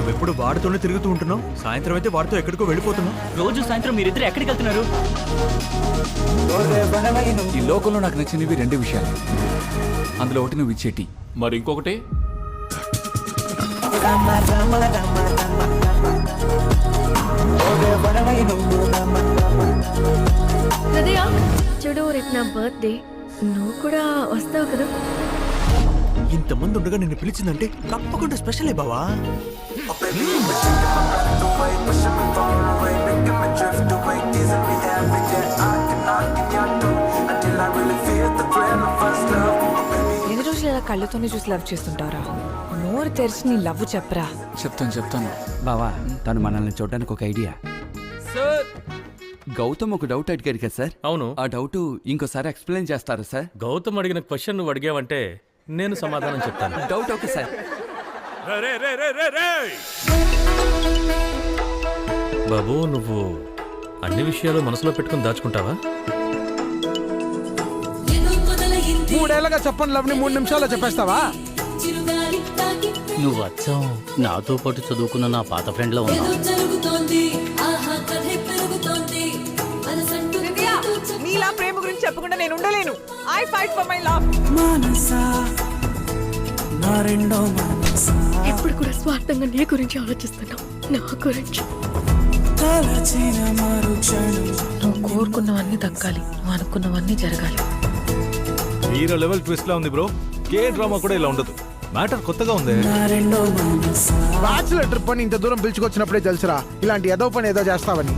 నువ్వెప్పుడు వాడితోనే తిరుగుతూ ఉంటున్నావు, సాయంత్రం అయితే వాడితో ఎక్కడికో వెళ్ళిపోతున్నావు. రోజు సాయంత్రం మీరిద్దరు ఎక్కడికి వెళ్తున్నారు? ఈ లోకంలో నాకు నచ్చినవి 2 విషయాలు. అందులో ఒకటి నువ్వు ఇచ్చేటి, మరి ఇంకొకటి హృదయ చూడు, రేపు నా బర్త్డే, నువ్వు కూడా వస్తావు కదా? ఇంతమంది ఉండగా నిన్ను పిలిచిందంటే తప్పకుండా స్పెషలే బావా. ఎన్ని రోజులు ఇలా కళ్ళతోనే చూసి లవ్ చేస్తుంటారా? నోరు తెరిచి నీ లవ్ చెప్పరా. చెప్తాను. బావా, తను మనల్ని చూడడానికి ఒక ఐడియా. సార్, గౌతమ్ ఒక డౌట్ అడిగారు కదా సార్. అవును. ఆ డౌట్ ఇంకోసారి ఎక్స్ప్లెయిన్ చేస్తారా సార్? గౌతమ్ అడిగిన క్వశ్చన్ నువ్వు అడిగావంటే నేను సమాధానం చెప్తాను. Doubt okay sir. బాబు, నువ్వు అన్ని విషయాలు మనసులో పెట్టుకుని దాచుకుంటావా? 3 ఏళ్ళగా చెప్పని లవ్ని 3 నిమిషాల్లో చెప్పేస్తావా? నువ్వు వచ్చావు నాతో పాటు చదువుకున్న నా పాత ఫ్రెండ్ లో ఉన్నావు. నీలా ప్రేమ గురించి చెప్పకుండా నేను ఉండలేను. I fight for my love. ఎప్పుడు కూడా స్వార్థంగా నీ గురించి ఆలోచిస్తున్నావు, నా గురించి. నువ్వు కోరుకున్నవన్నీ దక్కాలి, నువ్వు అనుకున్నవన్నీ జరగాలి. హీరో లెవెల్ ట్విస్ట్ లా ఉంది బ్రో. కే డ్రామా కూడా ఇలా ఉండదు. మ్యాటర్ కొత్తగా ఉంది. బ్యాచులర్ ట్రిప్ అని ఇంత దూరం పిలుచుకొచ్చినప్పుడే తెలుసురా ఇలాంటి ఏదో పని ఏదో చేస్తావని.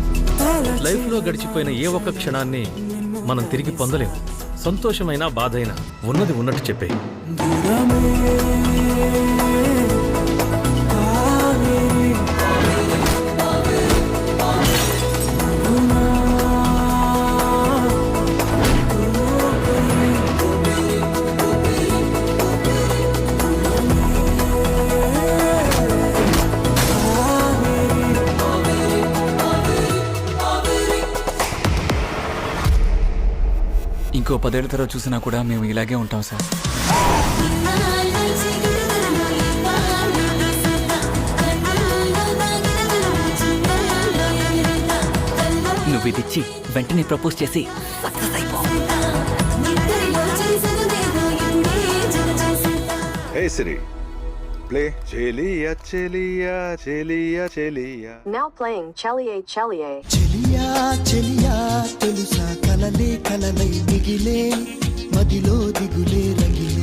లైఫ్ లో గడిచిపోయిన ఏ ఒక్క క్షణాన్ని మనం తిరిగి పొందలేము. సంతోషమైనా బాధైనా ఉన్నది ఉన్నట్టు చెప్పే. ఇంకో 10 ఏళ్ల తర్వాత చూసినా కూడా మేము ఇలాగే ఉంటాం సార్. నువ్వు ఇది ఇచ్చి వెంటనే ప్రపోజ్ చేసి సక్సెస్ అయిపో. Hey Siri, play Cheliya Cheliya Cheliya Cheliya. Now playing Cheliye Cheliye. చెలియా చెలియా తెలుసా కలలే కలలై మిగిలే మదిలో దిగులే రగిలే